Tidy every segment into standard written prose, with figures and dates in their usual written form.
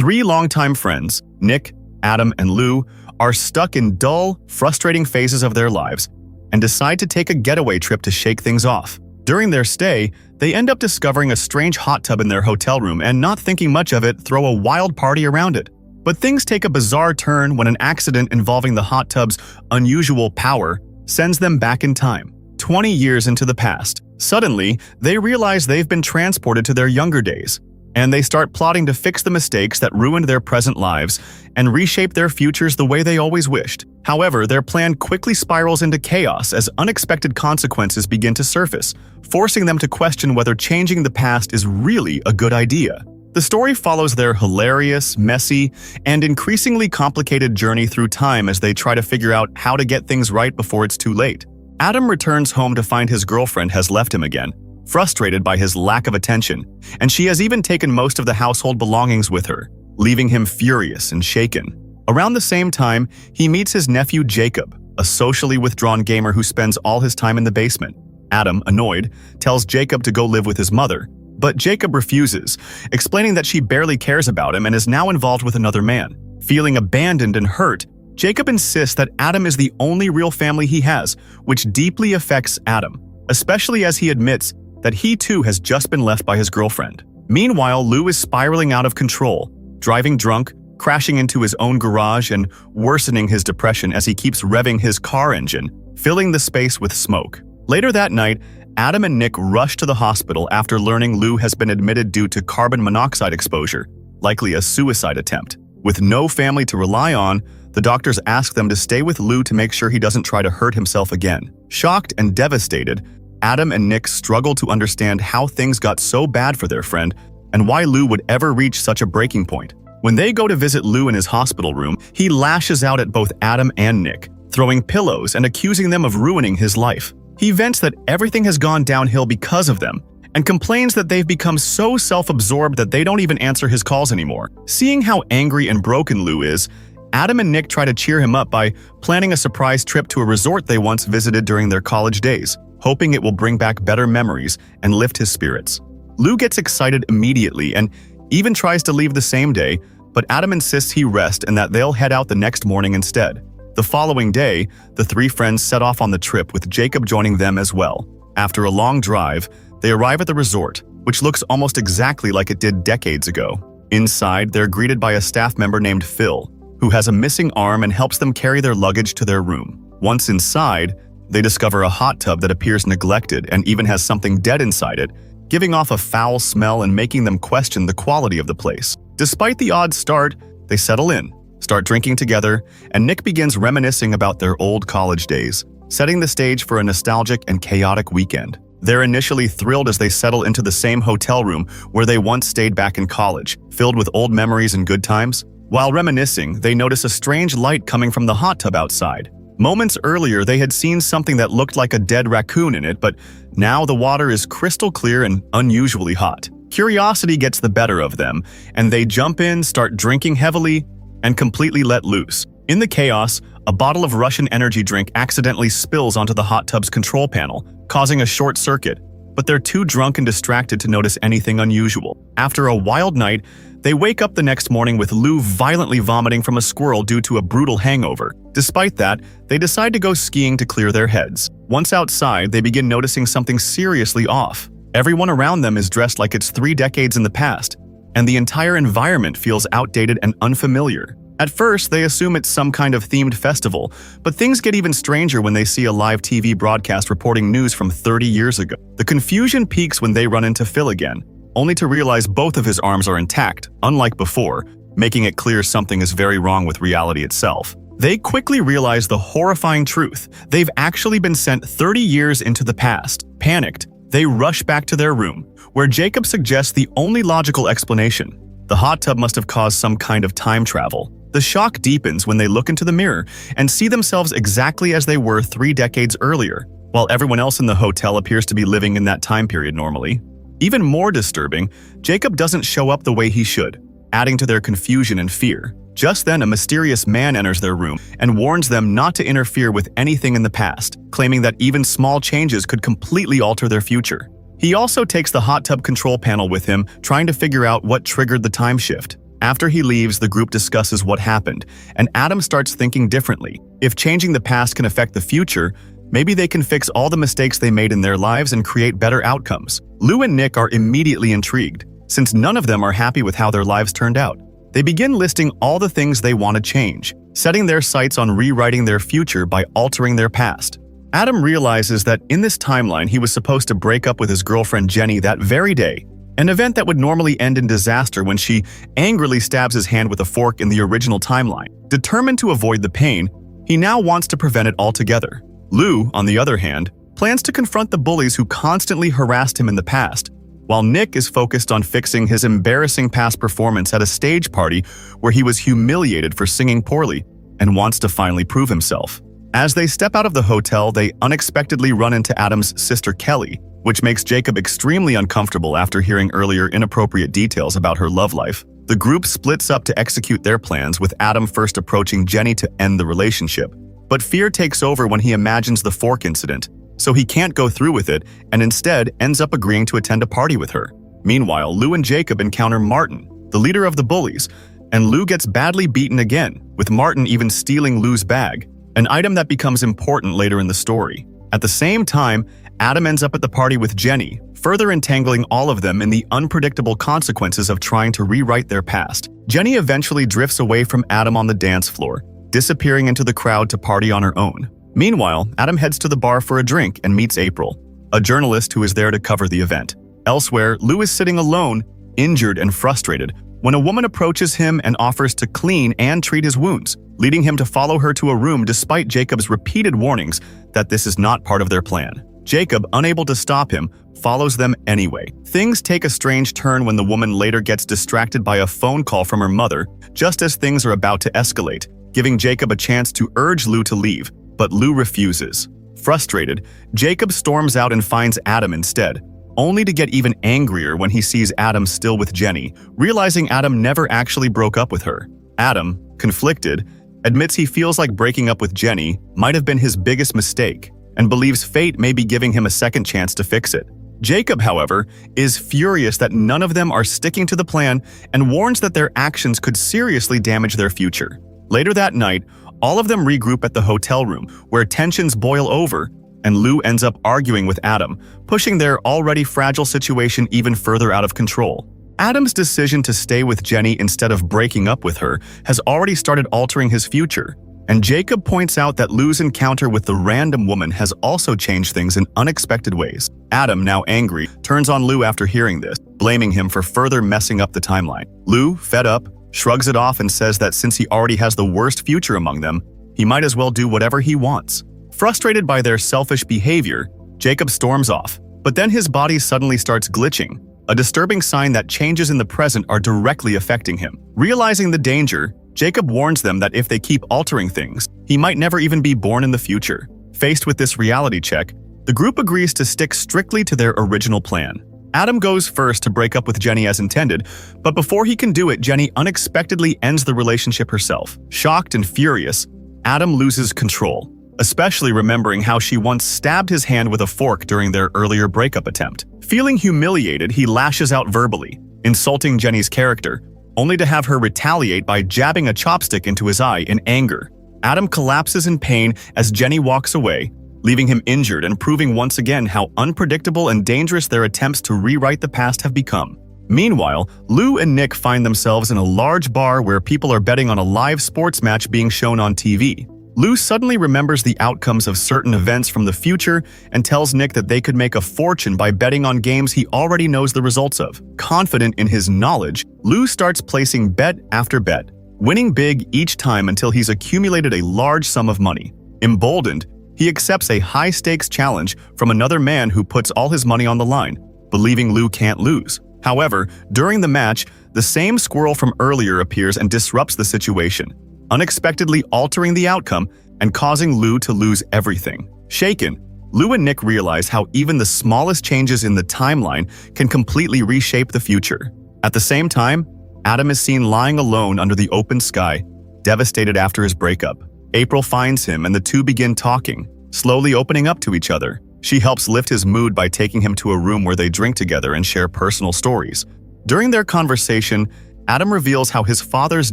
Three longtime friends, Nick, Adam, and Lou, are stuck in dull, frustrating phases of their lives and decide to take a getaway trip to shake things off. During their stay, they end up discovering a strange hot tub in their hotel room and, not thinking much of it, throw a wild party around it. But things take a bizarre turn when an accident involving the hot tub's unusual power sends them back in time, 20 years into the past. Suddenly, they realize they've been transported to their younger days, and they start plotting to fix the mistakes that ruined their present lives and reshape their futures the way they always wished. However, their plan quickly spirals into chaos as unexpected consequences begin to surface, forcing them to question whether changing the past is really a good idea. The story follows their hilarious, messy, and increasingly complicated journey through time as they try to figure out how to get things right before it's too late. Adam returns home to find his girlfriend has left him again, frustrated by his lack of attention, and she has even taken most of the household belongings with her, leaving him furious and shaken. Around the same time, he meets his nephew Jacob, a socially withdrawn gamer who spends all his time in the basement. Adam, annoyed, tells Jacob to go live with his mother, but Jacob refuses, explaining that she barely cares about him and is now involved with another man. Feeling abandoned and hurt, Jacob insists that Adam is the only real family he has, which deeply affects Adam, especially as he admits that he too has just been left by his girlfriend. Meanwhile, Lou is spiraling out of control, driving drunk, crashing into his own garage, and worsening his depression as he keeps revving his car engine, filling the space with smoke. Later that night, Adam and Nick rush to the hospital after learning Lou has been admitted due to carbon monoxide exposure, likely a suicide attempt. With no family to rely on, the doctors ask them to stay with Lou to make sure he doesn't try to hurt himself again. Shocked and devastated, Adam and Nick struggle to understand how things got so bad for their friend and why Lou would ever reach such a breaking point. When they go to visit Lou in his hospital room, he lashes out at both Adam and Nick, throwing pillows and accusing them of ruining his life. He vents that everything has gone downhill because of them and complains that they've become so self-absorbed that they don't even answer his calls anymore. Seeing how angry and broken Lou is, Adam and Nick try to cheer him up by planning a surprise trip to a resort they once visited during their college days, hoping it will bring back better memories and lift his spirits. Lou gets excited immediately and even tries to leave the same day, but Adam insists he rest and that they'll head out the next morning instead. The following day, the three friends set off on the trip with Jacob joining them as well. After a long drive, they arrive at the resort, which looks almost exactly like it did decades ago. Inside, they're greeted by a staff member named Phil, who has a missing arm and helps them carry their luggage to their room. Once inside, they discover a hot tub that appears neglected and even has something dead inside it, giving off a foul smell and making them question the quality of the place. Despite the odd start, they settle in, start drinking together, and Nick begins reminiscing about their old college days, setting the stage for a nostalgic and chaotic weekend. They're initially thrilled as they settle into the same hotel room where they once stayed back in college, filled with old memories and good times. While reminiscing, they notice a strange light coming from the hot tub outside. Moments earlier, they had seen something that looked like a dead raccoon in it, but now the water is crystal clear and unusually hot. Curiosity gets the better of them, and they jump in, start drinking heavily, and completely let loose. In the chaos, a bottle of Russian energy drink accidentally spills onto the hot tub's control panel, causing a short circuit, but they're too drunk and distracted to notice anything unusual. After a wild night, they wake up the next morning with Lou violently vomiting from a squirrel due to a brutal hangover. Despite that, they decide to go skiing to clear their heads. Once outside, they begin noticing something seriously off. Everyone around them is dressed like it's 3 decades in the past, and the entire environment feels outdated and unfamiliar. At first, they assume it's some kind of themed festival, but things get even stranger when they see a live TV broadcast reporting news from 30 years ago. The confusion peaks when they run into Phil again, only to realize both of his arms are intact, unlike before, making it clear something is very wrong with reality itself. They quickly realize the horrifying truth. They've actually been sent 30 years into the past. Panicked, they rush back to their room, where Jacob suggests the only logical explanation. The hot tub must have caused some kind of time travel. The shock deepens when they look into the mirror and see themselves exactly as they were 3 decades earlier, while everyone else in the hotel appears to be living in that time period normally. Even more disturbing, Jacob doesn't show up the way he should, adding to their confusion and fear. Just then, a mysterious man enters their room and warns them not to interfere with anything in the past, claiming that even small changes could completely alter their future. He also takes the hot tub control panel with him, trying to figure out what triggered the time shift. After he leaves, the group discusses what happened, and Adam starts thinking differently. If changing the past can affect the future, maybe they can fix all the mistakes they made in their lives and create better outcomes. Lou and Nick are immediately intrigued, since none of them are happy with how their lives turned out. They begin listing all the things they want to change, setting their sights on rewriting their future by altering their past. Adam realizes that in this timeline he was supposed to break up with his girlfriend Jenny that very day, an event that would normally end in disaster when she angrily stabs his hand with a fork in the original timeline. Determined to avoid the pain, he now wants to prevent it altogether. Lou, on the other hand, plans to confront the bullies who constantly harassed him in the past, while Nick is focused on fixing his embarrassing past performance at a stage party where he was humiliated for singing poorly and wants to finally prove himself. As they step out of the hotel, they unexpectedly run into Adam's sister Kelly, which makes Jacob extremely uncomfortable after hearing earlier inappropriate details about her love life. The group splits up to execute their plans, with Adam first approaching Jenny to end the relationship. But fear takes over when he imagines the fork incident, so he can't go through with it and instead ends up agreeing to attend a party with her. Meanwhile, Lou and Jacob encounter Martin, the leader of the bullies, and Lou gets badly beaten again, with Martin even stealing Lou's bag, an item that becomes important later in the story. At the same time, Adam ends up at the party with Jenny, further entangling all of them in the unpredictable consequences of trying to rewrite their past. Jenny eventually drifts away from Adam on the dance floor, disappearing into the crowd to party on her own. Meanwhile, Adam heads to the bar for a drink and meets April, a journalist who is there to cover the event. Elsewhere, Lou is sitting alone, injured and frustrated, when a woman approaches him and offers to clean and treat his wounds, leading him to follow her to a room despite Jacob's repeated warnings that this is not part of their plan. Jacob, unable to stop him, follows them anyway. Things take a strange turn when the woman later gets distracted by a phone call from her mother, just as things are about to escalate, giving Jacob a chance to urge Lou to leave, but Lou refuses. Frustrated, Jacob storms out and finds Adam instead, only to get even angrier when he sees Adam still with Jenny, realizing Adam never actually broke up with her. Adam, conflicted, admits he feels like breaking up with Jenny might have been his biggest mistake, and believes fate may be giving him a second chance to fix it. Jacob, however, is furious that none of them are sticking to the plan and warns that their actions could seriously damage their future. Later that night, all of them regroup at the hotel room, where tensions boil over, and Lou ends up arguing with Adam, pushing their already fragile situation even further out of control. Adam's decision to stay with Jenny instead of breaking up with her has already started altering his future, and Jacob points out that Lou's encounter with the random woman has also changed things in unexpected ways. Adam, now angry, turns on Lou after hearing this, blaming him for further messing up the timeline. Lou, fed up, shrugs it off and says that since he already has the worst future among them, he might as well do whatever he wants. Frustrated by their selfish behavior, Jacob storms off, but then his body suddenly starts glitching, a disturbing sign that changes in the present are directly affecting him. Realizing the danger, Jacob warns them that if they keep altering things, he might never even be born in the future. Faced with this reality check, the group agrees to stick strictly to their original plan. Adam goes first to break up with Jenny as intended, but before he can do it, Jenny unexpectedly ends the relationship herself. Shocked and furious, Adam loses control, especially remembering how she once stabbed his hand with a fork during their earlier breakup attempt. Feeling humiliated, he lashes out verbally, insulting Jenny's character, only to have her retaliate by jabbing a chopstick into his eye in anger. Adam collapses in pain as Jenny walks away, leaving him injured and proving once again how unpredictable and dangerous their attempts to rewrite the past have become. Meanwhile, Lou and Nick find themselves in a large bar where people are betting on a live sports match being shown on TV. Lou suddenly remembers the outcomes of certain events from the future and tells Nick that they could make a fortune by betting on games he already knows the results of. Confident in his knowledge, Lou starts placing bet after bet, winning big each time until he's accumulated a large sum of money. Emboldened, he accepts a high-stakes challenge from another man who puts all his money on the line, believing Lou can't lose. However, during the match, the same squirrel from earlier appears and disrupts the situation, unexpectedly altering the outcome and causing Lou to lose everything. Shaken, Lou and Nick realize how even the smallest changes in the timeline can completely reshape the future. At the same time, Adam is seen lying alone under the open sky, devastated after his breakup. April finds him and the two begin talking, slowly opening up to each other. She helps lift his mood by taking him to a room where they drink together and share personal stories. During their conversation, Adam reveals how his father's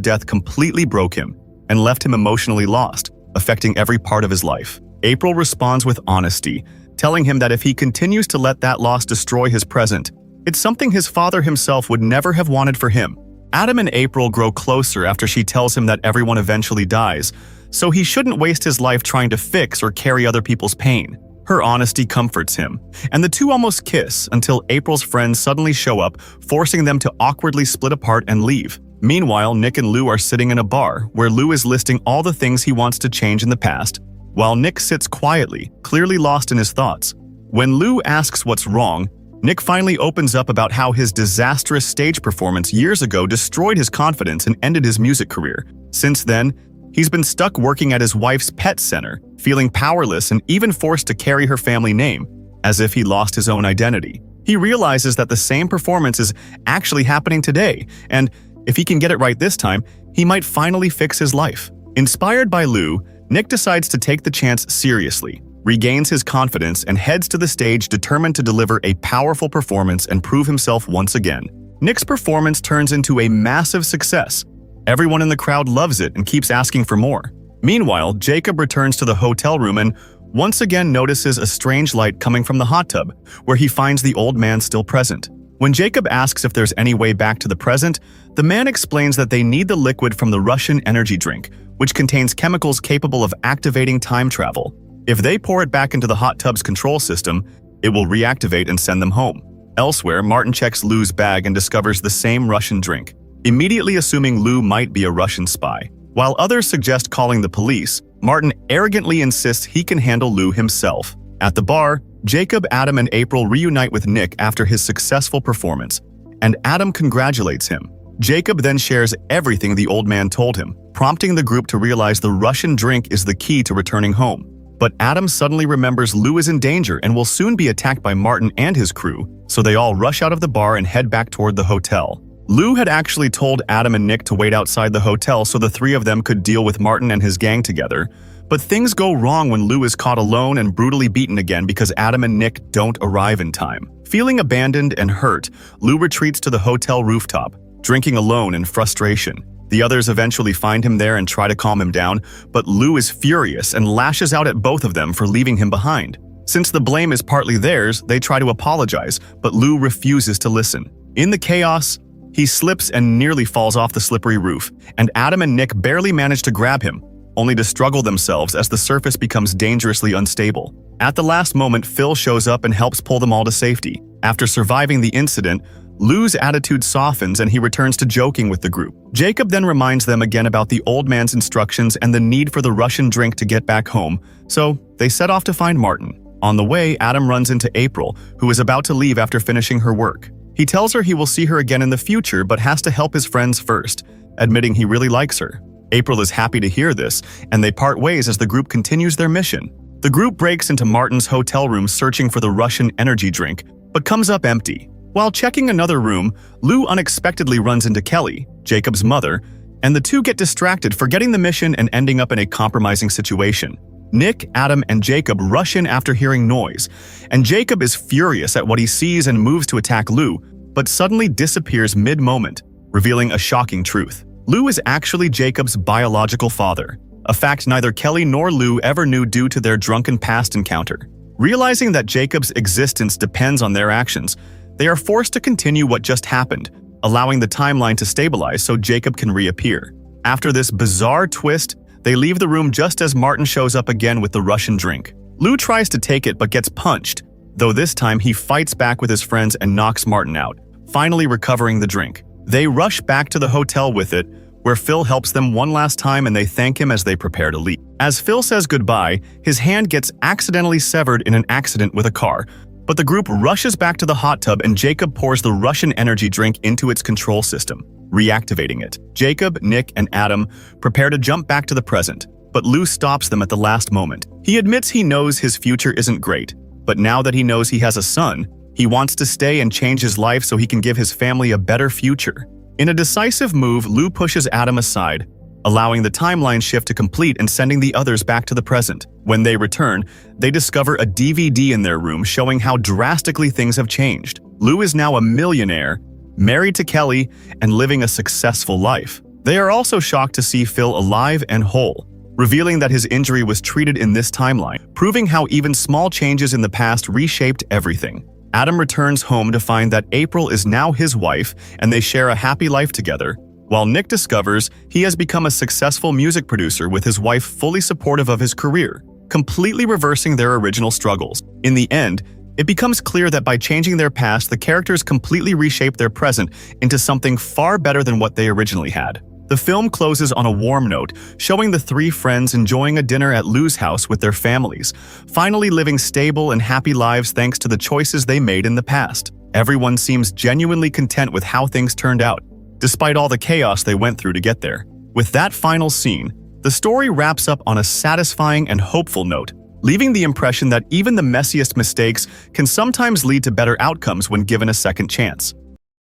death completely broke him and left him emotionally lost, affecting every part of his life. April responds with honesty, telling him that if he continues to let that loss destroy his present, it's something his father himself would never have wanted for him. Adam and April grow closer after she tells him that everyone eventually dies, so he shouldn't waste his life trying to fix or carry other people's pain. Her honesty comforts him, and the two almost kiss until April's friends suddenly show up, forcing them to awkwardly split apart and leave. Meanwhile, Nick and Lou are sitting in a bar, where Lou is listing all the things he wants to change in the past, while Nick sits quietly, clearly lost in his thoughts. When Lou asks what's wrong, Nick finally opens up about how his disastrous stage performance years ago destroyed his confidence and ended his music career. Since then, he's been stuck working at his wife's pet center, feeling powerless and even forced to carry her family name, as if he lost his own identity. He realizes that the same performance is actually happening today, and if he can get it right this time, he might finally fix his life. Inspired by Lou, Nick decides to take the chance seriously, regains his confidence, and heads to the stage determined to deliver a powerful performance and prove himself once again. Nick's performance turns into a massive success. Everyone in the crowd loves it and keeps asking for more. Meanwhile, Jacob returns to the hotel room and once again notices a strange light coming from the hot tub, where he finds the old man still present. When Jacob asks if there's any way back to the present, the man explains that they need the liquid from the Russian energy drink, which contains chemicals capable of activating time travel. If they pour it back into the hot tub's control system, it will reactivate and send them home. Elsewhere, Martin checks Lou's bag and discovers the same Russian drink, immediately assuming Lou might be a Russian spy. While others suggest calling the police, Martin arrogantly insists he can handle Lou himself. At the bar, Jacob, Adam, and April reunite with Nick after his successful performance, and Adam congratulates him. Jacob then shares everything the old man told him, prompting the group to realize the Russian drink is the key to returning home. But Adam suddenly remembers Lou is in danger and will soon be attacked by Martin and his crew, so they all rush out of the bar and head back toward the hotel. Lou had actually told Adam and Nick to wait outside the hotel so the three of them could deal with Martin and his gang together, but things go wrong when Lou is caught alone and brutally beaten again because Adam and Nick don't arrive in time. Feeling abandoned and hurt, Lou retreats to the hotel rooftop, drinking alone in frustration. The others eventually find him there and try to calm him down, but Lou is furious and lashes out at both of them for leaving him behind. Since the blame is partly theirs, they try to apologize, but Lou refuses to listen. In the chaos, he slips and nearly falls off the slippery roof, and Adam and Nick barely manage to grab him, only to struggle themselves as the surface becomes dangerously unstable. At the last moment, Phil shows up and helps pull them all to safety. After surviving the incident, Lou's attitude softens and he returns to joking with the group. Jacob then reminds them again about the old man's instructions and the need for the Russian drink to get back home, so they set off to find Martin. On the way, Adam runs into April, who is about to leave after finishing her work. He tells her he will see her again in the future but has to help his friends first, admitting he really likes her. April is happy to hear this, and they part ways as the group continues their mission. The group breaks into Martin's hotel room searching for the Russian energy drink, but comes up empty. While checking another room, Lou unexpectedly runs into Kelly, Jacob's mother, and the two get distracted, forgetting the mission and ending up in a compromising situation. Nick, Adam, and Jacob rush in after hearing noise, and Jacob is furious at what he sees and moves to attack Lou, but suddenly disappears mid-moment, revealing a shocking truth. Lou is actually Jacob's biological father, a fact neither Kelly nor Lou ever knew due to their drunken past encounter. Realizing that Jacob's existence depends on their actions, they are forced to continue what just happened, allowing the timeline to stabilize so Jacob can reappear. After this bizarre twist, they leave the room just as Martin shows up again with the Russian drink. Lou tries to take it but gets punched, though this time he fights back with his friends and knocks Martin out, finally recovering the drink. They rush back to the hotel with it, where Phil helps them one last time and they thank him as they prepare to leave. As Phil says goodbye, his hand gets accidentally severed in an accident with a car, but the group rushes back to the hot tub and Jacob pours the Russian energy drink into its control system, reactivating it. Jacob, Nick, and Adam prepare to jump back to the present, but Lou stops them at the last moment. He admits he knows his future isn't great, but now that he knows he has a son, he wants to stay and change his life so he can give his family a better future. In a decisive move, Lou pushes Adam aside, allowing the timeline shift to complete and sending the others back to the present. When they return, they discover a DVD in their room showing how drastically things have changed. Lou is now a millionaire, married to Kelly, and living a successful life. They are also shocked to see Phil alive and whole, revealing that his injury was treated in this timeline, proving how even small changes in the past reshaped everything. Adam returns home to find that April is now his wife and they share a happy life together, while Nick discovers he has become a successful music producer with his wife fully supportive of his career, completely reversing their original struggles. In the end, it becomes clear that by changing their past, the characters completely reshape their present into something far better than what they originally had. The film closes on a warm note, showing the three friends enjoying a dinner at Lou's house with their families, finally living stable and happy lives thanks to the choices they made in the past. Everyone seems genuinely content with how things turned out, despite all the chaos they went through to get there. With that final scene, the story wraps up on a satisfying and hopeful note, leaving the impression that even the messiest mistakes can sometimes lead to better outcomes when given a second chance.